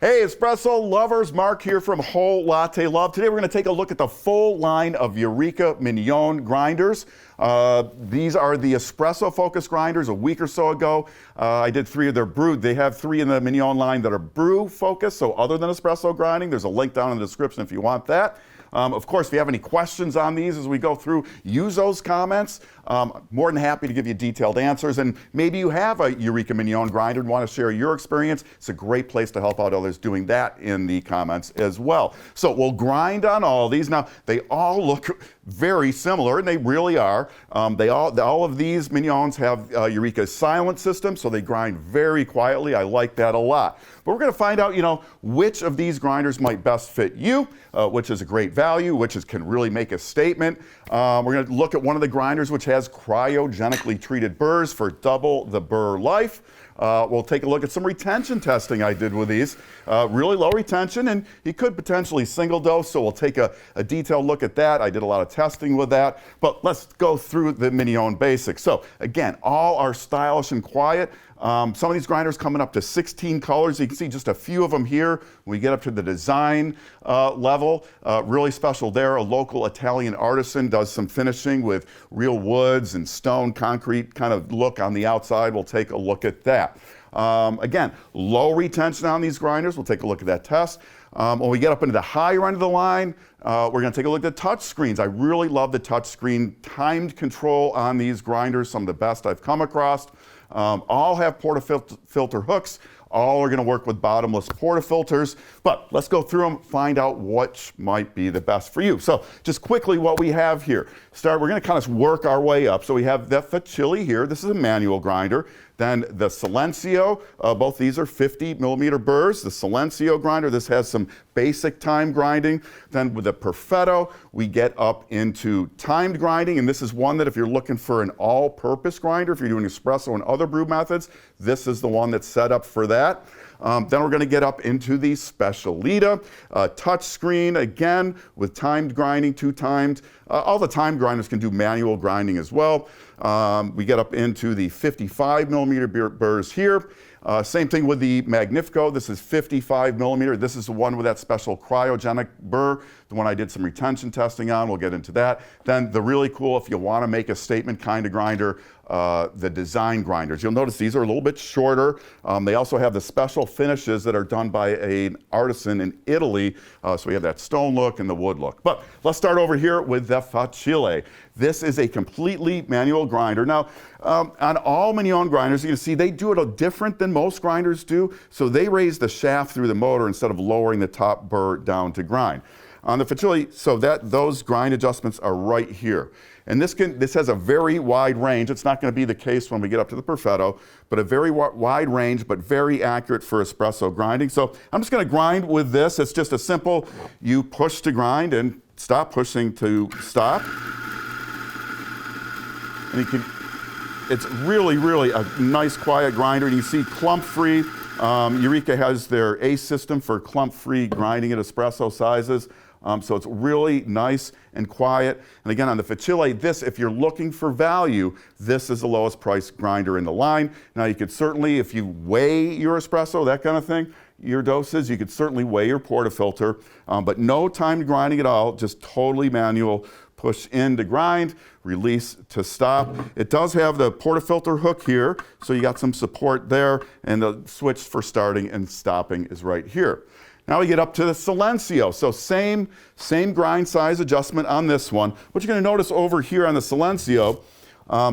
Hey, espresso lovers, Mark here from Whole Latte Love. Today we're going to take a look at the full line of Eureka Mignon grinders. These are the espresso focused grinders. A week or so ago, I did 3 of their brew. They have 3 in the Mignon line that are brew focused, so other than espresso grinding. There's a link down in the description if you want that. Of course, if you have any questions on these as we go through, use those comments. More than happy to give you detailed answers. And maybe you have a Eureka Mignon grinder and want to share your experience. It's a great place to help out others doing that in the comments as well. So we'll grind on all these. Now, they all look very similar, and they really are. All of these Mignons have Eureka's silent system, so they grind very quietly. I like that a lot. But we're going to find out, which of these grinders might best fit you, which is a great value, which can really make a statement. We're going to look at one of the grinders which has cryogenically treated burrs for double the burr life. We'll take a look at some retention testing I did with these. Really low retention, and you could potentially single dose, so we'll take a detailed look at that. I did a lot of testing with that, but let's go through the Mignon basics. So again, all are stylish and quiet. Some of these grinders coming up to 16 colors. You can see just a few of them here. When we get up to the design level, really special there. A local Italian artisan does some finishing with real woods and stone, concrete kind of look on the outside. We'll take a look at that. Again, low retention on these grinders. We'll take a look at that test. When we get up into the higher end of the line, we're going to take a look at touch screens. I really love the touch screen timed control on these grinders, some of the best I've come across. All have portafilter hooks. All are going to work with bottomless portafilters. But let's go through them, find out which might be the best for you. So just quickly what we have here. We're going to kind of work our way up. So we have the Facile here. This is a manual grinder. Then the Silenzio, both these are 50 millimeter burrs. The Silenzio grinder, this has some basic time grinding. Then with the Perfetto, we get up into timed grinding, and this is one that if you're looking for an all-purpose grinder, if you're doing espresso and other brew methods, this is the one that's set up for that. Then we're going to get up into the Specialita, touch screen, again, with timed grinding, 2 timed. All the timed grinders can do manual grinding as well. We get up into the 55 millimeter burrs here. Same thing with the Magnifico. This is 55 millimeter. This is the one with that special cryogenic burr, the one I did some retention testing on. We'll get into that. Then the really cool, if you want to make a statement kind of grinder, the design grinders. You'll notice these are a little bit shorter. They also have the special finishes that are done by an artisan in Italy. So we have that stone look and the wood look. But let's start over here with the Facile. This is a completely manual grinder. Now, on all Mignon grinders, you can see they do it different than most grinders do. So they raise the shaft through the motor instead of lowering the top burr down to grind. On the Facile, so those grind adjustments are right here. And this has a very wide range. It's not going to be the case when we get up to the Perfetto, but a very wide range, but very accurate for espresso grinding. So I'm just going to grind with this. It's just a simple, you push to grind and stop pushing to stop. And it's really, really a nice quiet grinder. And you see clump free. Eureka has their ACE system for clump free grinding at espresso sizes. So it's really nice and quiet. And again, on the Facile, if you're looking for value, this is the lowest price grinder in the line. Now you could certainly, if you weigh your espresso, that kind of thing, your doses, you could certainly weigh your portafilter, but no timed grinding at all, just totally manual. Push in to grind, release to stop. It does have the portafilter hook here, so you got some support there, and the switch for starting and stopping is right here. Now we get up to the Silenzio. So same grind size adjustment on this one. What you're going to notice over here on the Silenzio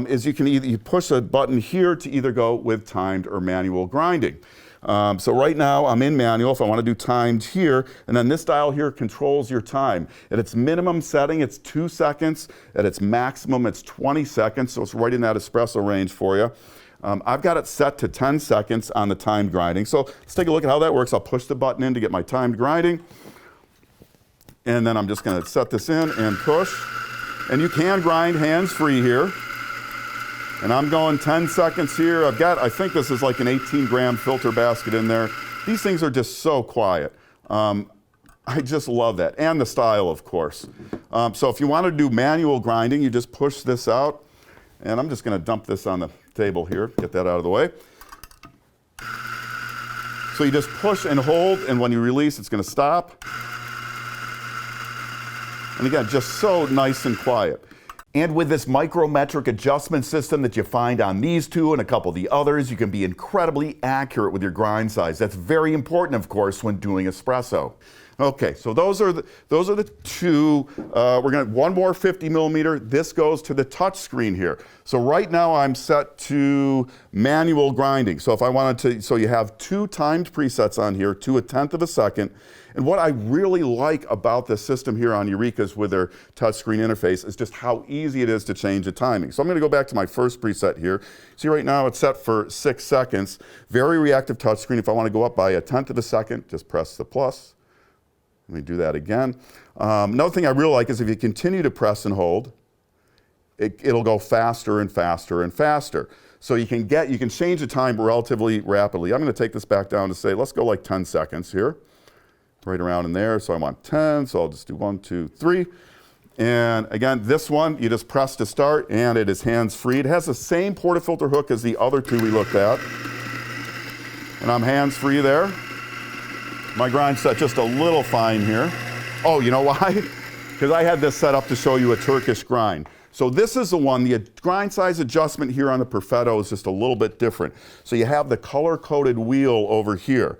is you push a button here to either go with timed or manual grinding. So right now I'm in manual. If I want to do timed here, and then this dial here controls your time. At its minimum setting, it's 2 seconds. At its maximum, it's 20 seconds. So it's right in that espresso range for you. I've got it set to 10 seconds on the timed grinding. So let's take a look at how that works. I'll push the button in to get my timed grinding. And then I'm just going to set this in and push. And you can grind hands-free here. And I'm going 10 seconds here. I think this is like an 18-gram filter basket in there. These things are just so quiet. I just love that. And the style, of course. So if you want to do manual grinding, you just push this out. And I'm just going to dump this on the table here, get that out of the way. So you just push and hold, and when you release, it's going to stop. And again, just so nice and quiet. And with this micrometric adjustment system that you find on these two and a couple of the others, you can be incredibly accurate with your grind size. That's very important, of course, when doing espresso. Okay, so those are the two. We're going to one more 50 millimeter. This goes to the touch screen here. So right now I'm set to manual grinding. So if I wanted to, so you have two timed presets on here, to 1/10 of a second. And what I really like about the system here on Eureka's with their touchscreen interface is just how easy it is to change the timing. So I'm going to go back to my first preset here. See, right now it's set for 6 seconds. Very reactive touchscreen. If I want to go up by 1/10 of a second, just press the plus. Let me do that again. Another thing I really like is if you continue to press and hold, it'll go faster and faster and faster. So you can change the time relatively rapidly. I'm going to take this back down to say, let's go like 10 seconds here. Right around in there. So I want 10, so I'll just do 1, 2, 3. And again, this one, you just press to start, and it is hands-free. It has the same portafilter hook as the other two we looked at. And I'm hands-free there. My grind set just a little fine here. Oh, you know why? Because I had this set up to show you a Turkish grind. So this is the one, the grind size adjustment here on the Perfetto is just a little bit different. So you have the color-coded wheel over here.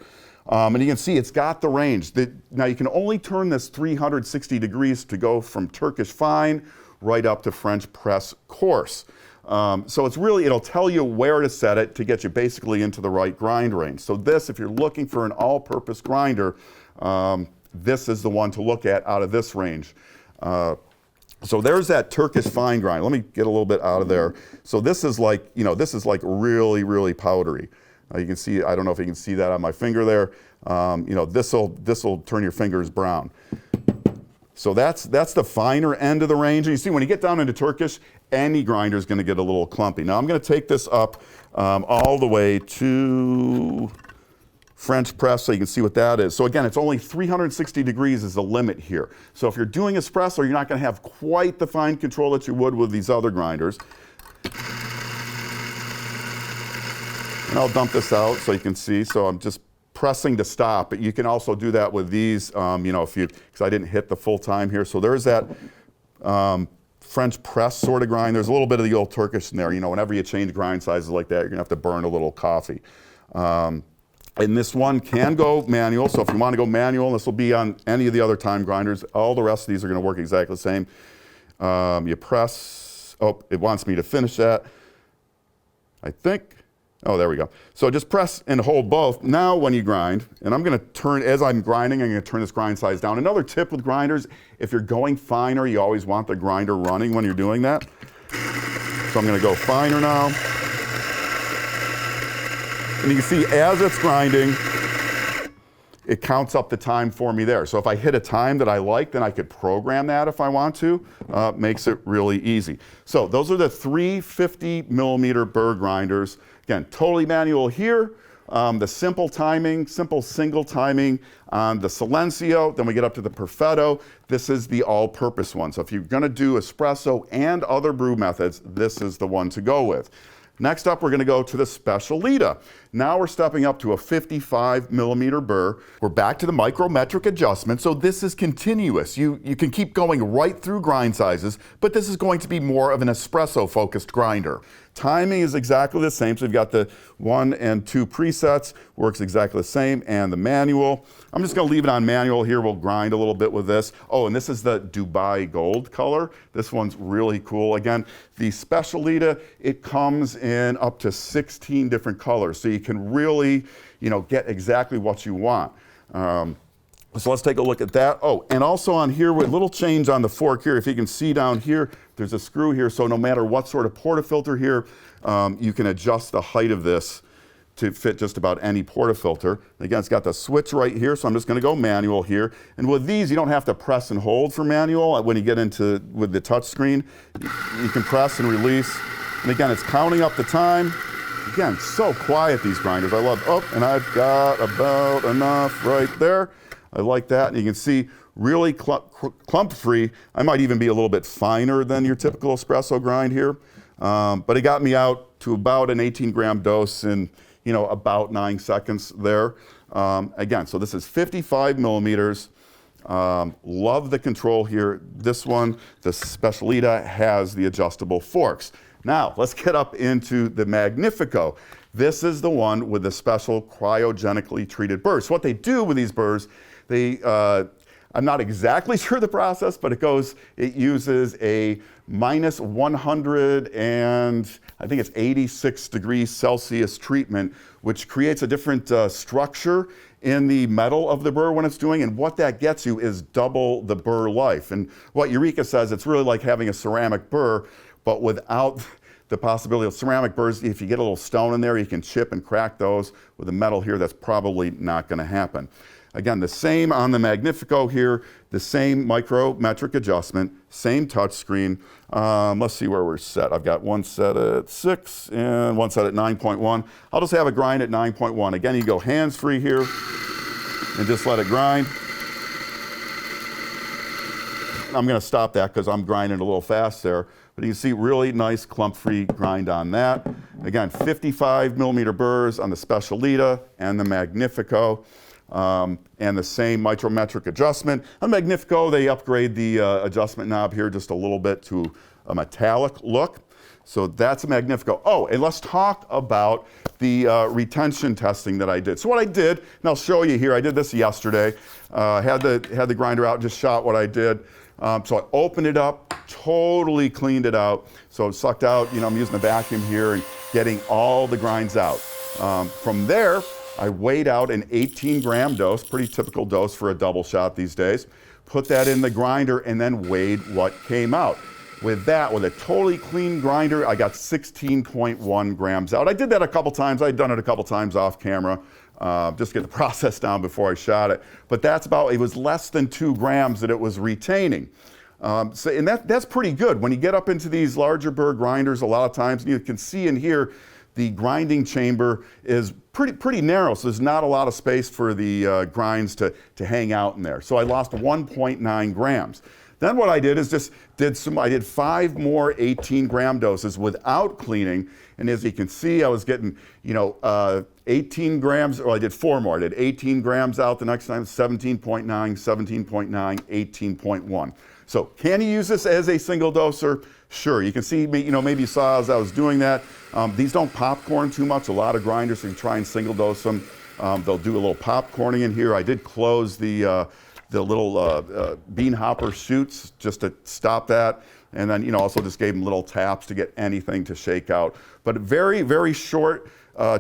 And you can see it's got the range. Now you can only turn this 360 degrees to go from Turkish fine right up to French press coarse. So it's really, it'll tell you where to set it to get you basically into the right grind range. So this, if you're looking for an all-purpose grinder, this is the one to look at out of this range. So there's that Turkish fine grind. Let me get a little bit out of there. So this is like, this is like really, really powdery. You can see, I don't know if you can see that on my finger there. This'll turn your fingers brown. So that's the finer end of the range. And you see, when you get down into Turkish, any grinder is going to get a little clumpy. Now I'm going to take this up all the way to French press so you can see what that is. So again, it's only 360 degrees is the limit here. So if you're doing espresso, you're not going to have quite the fine control that you would with these other grinders. And I'll dump this out so you can see. So I'm just pressing to stop, but you can also do that with these, because I didn't hit the full time here. So there's that French press sort of grind. There's a little bit of the old Turkish in there. Whenever you change grind sizes like that, you're gonna have to burn a little coffee. And this one can go manual. So if you want to go manual, this will be on any of the other time grinders. All the rest of these are going to work exactly the same. You press. Oh, it wants me to finish that. I think. Oh, there we go. So just press and hold both. Now when you grind, and I'm going to turn, as I'm grinding, I'm going to turn this grind size down. Another tip with grinders, if you're going finer, you always want the grinder running when you're doing that. So I'm going to go finer now. And you can see as it's grinding, it counts up the time for me there. So if I hit a time that I like, then I could program that if I want to. Makes it really easy. So those are the 350 millimeter burr grinders. Again, totally manual here. The simple timing, simple single timing on the Silenzio. Then we get up to the Perfetto. This is the all-purpose one. So if you're going to do espresso and other brew methods, this is the one to go with. Next up, we're going to go to the Specialita. Now we're stepping up to a 55 millimeter burr. We're back to the micrometric adjustment, so this is continuous. You can keep going right through grind sizes, but this is going to be more of an espresso-focused grinder. Timing is exactly the same, so you've got the 1 and 2 presets, works exactly the same, and the manual. I'm just going to leave it on manual here. We'll grind a little bit with this. Oh, and this is the Dubai Gold color. This one's really cool. Again, the Specialita, it comes in up to 16 different colors, so you can really, get exactly what you want. So let's take a look at that. Oh, and also on here, with a little change on the fork here, if you can see down here, there's a screw here, so no matter what sort of portafilter here, you can adjust the height of this to fit just about any portafilter. Again, it's got the switch right here, so I'm just gonna go manual here. And with these, you don't have to press and hold for manual. When you get into, with the touch screen, you can press and release. And again, it's counting up the time. Again, so quiet, these grinders. I love, oh, and I've got about enough right there. I like that, and you can see really clump free. I might even be a little bit finer than your typical espresso grind here, but it got me out to about an 18 gram dose in about 9 seconds there. Again, so this is 55 millimeters. Love the control here. This one, the Specialita, has the adjustable forks. Now, let's get up into the Magnifico. This is the one with the special cryogenically treated burrs. So what they do with these burrs, I'm not exactly sure the process, but it uses a minus 100 and I think it's 86 degrees Celsius treatment, which creates a different structure in the metal of the burr when it's doing, and what that gets you is double the burr life. And what Eureka says, it's really like having a ceramic burr, but without the possibility of ceramic burrs. If you get a little stone in there, you can chip and crack those. With the metal here, that's probably not going to happen. Again, the same on the Magnifico here, the same micrometric adjustment, same touch screen. Let's see where we're set. I've got one set at 6 and one set at 9.1. I'll just have a grind at 9.1. Again, you go hands-free here and just let it grind. I'm going to stop that because I'm grinding a little fast there. But you can see really nice clump-free grind on that. Again, 55 millimeter burrs on the Specialita and the Magnifico. And the same micrometric adjustment. On Magnifico, they upgrade the adjustment knob here just a little bit to a metallic look. So that's a Magnifico. Oh, and let's talk about the retention testing that I did. So what I did, and I'll show you here, I did this yesterday, had the grinder out, just shot what I did. So I opened it up, totally cleaned it out. So it sucked out, I'm using the vacuum here and getting all the grinds out. From there, I weighed out an 18-gram dose, pretty typical dose for a double shot these days. Put that in the grinder and then weighed what came out. With a totally clean grinder, I got 16.1 grams out. I did that a couple times. I'd done it a couple times off camera, just to get the process down before I shot it. But it was less than 2 grams that it was retaining. And that's pretty good. When you get up into these larger burr grinders, a lot of times, you can see in here, the grinding chamber is pretty narrow, so there's not a lot of space for the grinds to hang out in there. So I lost 1.9 grams. Then what I did is I did 5 more 18-gram doses without cleaning, and as you can see, I was getting 18 grams, or I did 4 more. I did 18 grams out the next time, 17.9, 17.9, 18.1. So can you use this as a single doser? Sure. You can see, maybe you saw as I was doing that. These don't popcorn too much. A lot of grinders, so you try and single dose them. They'll do a little popcorning in here. I did close the little bean hopper chutes just to stop that. And then, also just gave them little taps to get anything to shake out. But very, very short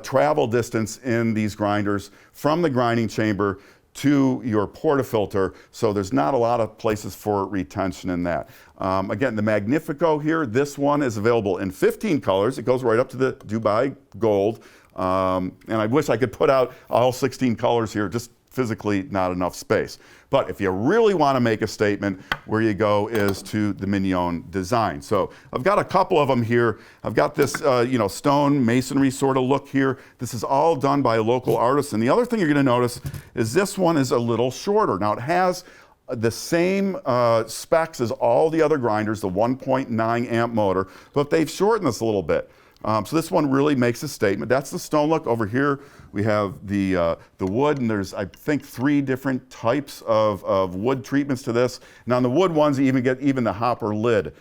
travel distance in these grinders from the grinding chamber to your portafilter, so there's not a lot of places for retention in that. Again, the Magnifico here, this one is available in 15 colors. It goes right up to the Dubai Gold. And I wish I could put out all 16 colors here, just physically not enough space. But if you really want to make a statement, where you go is to the Mignon Design. So I've got a couple of them here. I've got this, stone masonry sort of look here. This is all done by a local artist. And the other thing you're going to notice is this one is a little shorter. Now it has the same specs as all the other grinders, the 1.9 amp motor, but they've shortened this a little bit. So this one really makes a statement. That's the stone look. Over here we have the wood, and there's, I think, 3 different types of wood treatments to this. And on the wood ones, you even the hopper lid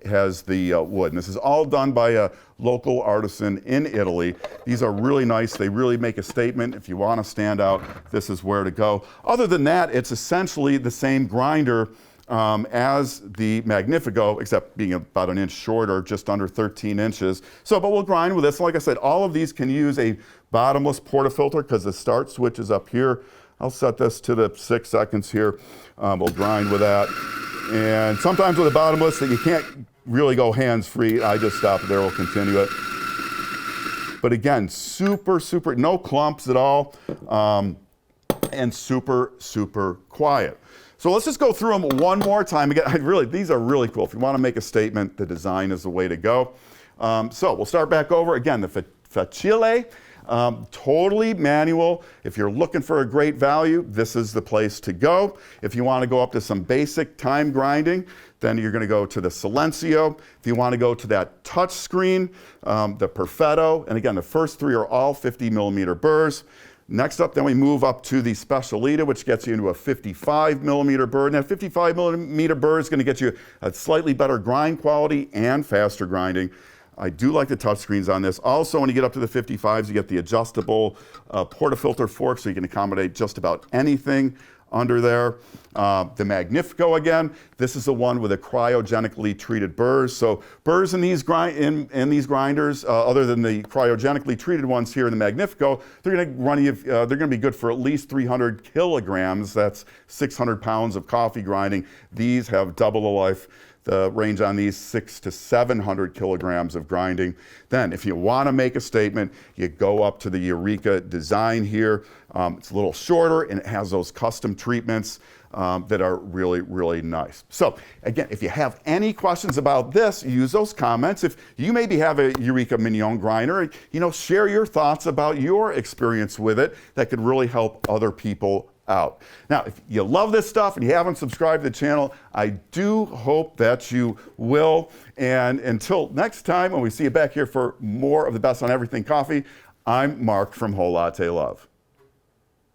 has the wood. And this is all done by a local artisan in Italy. These are really nice. They really make a statement. If you want to stand out, this is where to go. Other than that, it's essentially the same grinder as the Magnifico, except being about an inch shorter, just under 13 inches. So, but we'll grind with this. Like I said, all of these can use a bottomless portafilter because the start switch is up here. I'll set this to the 6 seconds here. We'll grind with that. And sometimes with a bottomless, that you can't really go hands-free. I just stop it there. We'll continue it. But again, super, no clumps at all, and super, super quiet. So let's just go through them one more time. Again, these are really cool. If you want to make a statement, the design is the way to go. So we'll start back over. Again, the Facile, totally manual. If you're looking for a great value, this is the place to go. If you want to go up to some basic time grinding, then you're going to go to the Silenzio. If you want to go to that touch screen, the Perfetto, and again, the first 3 are all 50 millimeter burrs. Next up, then we move up to the Specialita, which gets you into a 55 millimeter burr. Now, 55 millimeter burr is going to get you a slightly better grind quality and faster grinding. I do like the touchscreens on this. Also, when you get up to the 55s, you get the adjustable portafilter fork, so you can accommodate just about anything under there. The Magnifico again, this is the one with the cryogenically treated burrs. So burrs in these grinders, other than the cryogenically treated ones here in the Magnifico, they're going to run you. They're going to be good for at least 300 kilograms. That's 600 pounds of coffee grinding. These have double the life. The range on these 600 to 700 kilograms of grinding. Then, if you want to make a statement, you go up to the Eureka Design here. It's a little shorter and it has those custom treatments that are really, really nice. So, again, if you have any questions about this, use those comments. If you maybe have a Eureka Mignon grinder, share your thoughts about your experience with it. That could really help other people out. Now, if you love this stuff and you haven't subscribed to the channel, I do hope that you will. And until next time, when we see you back here for more of the best on everything coffee, I'm Mark from Whole Latte Love.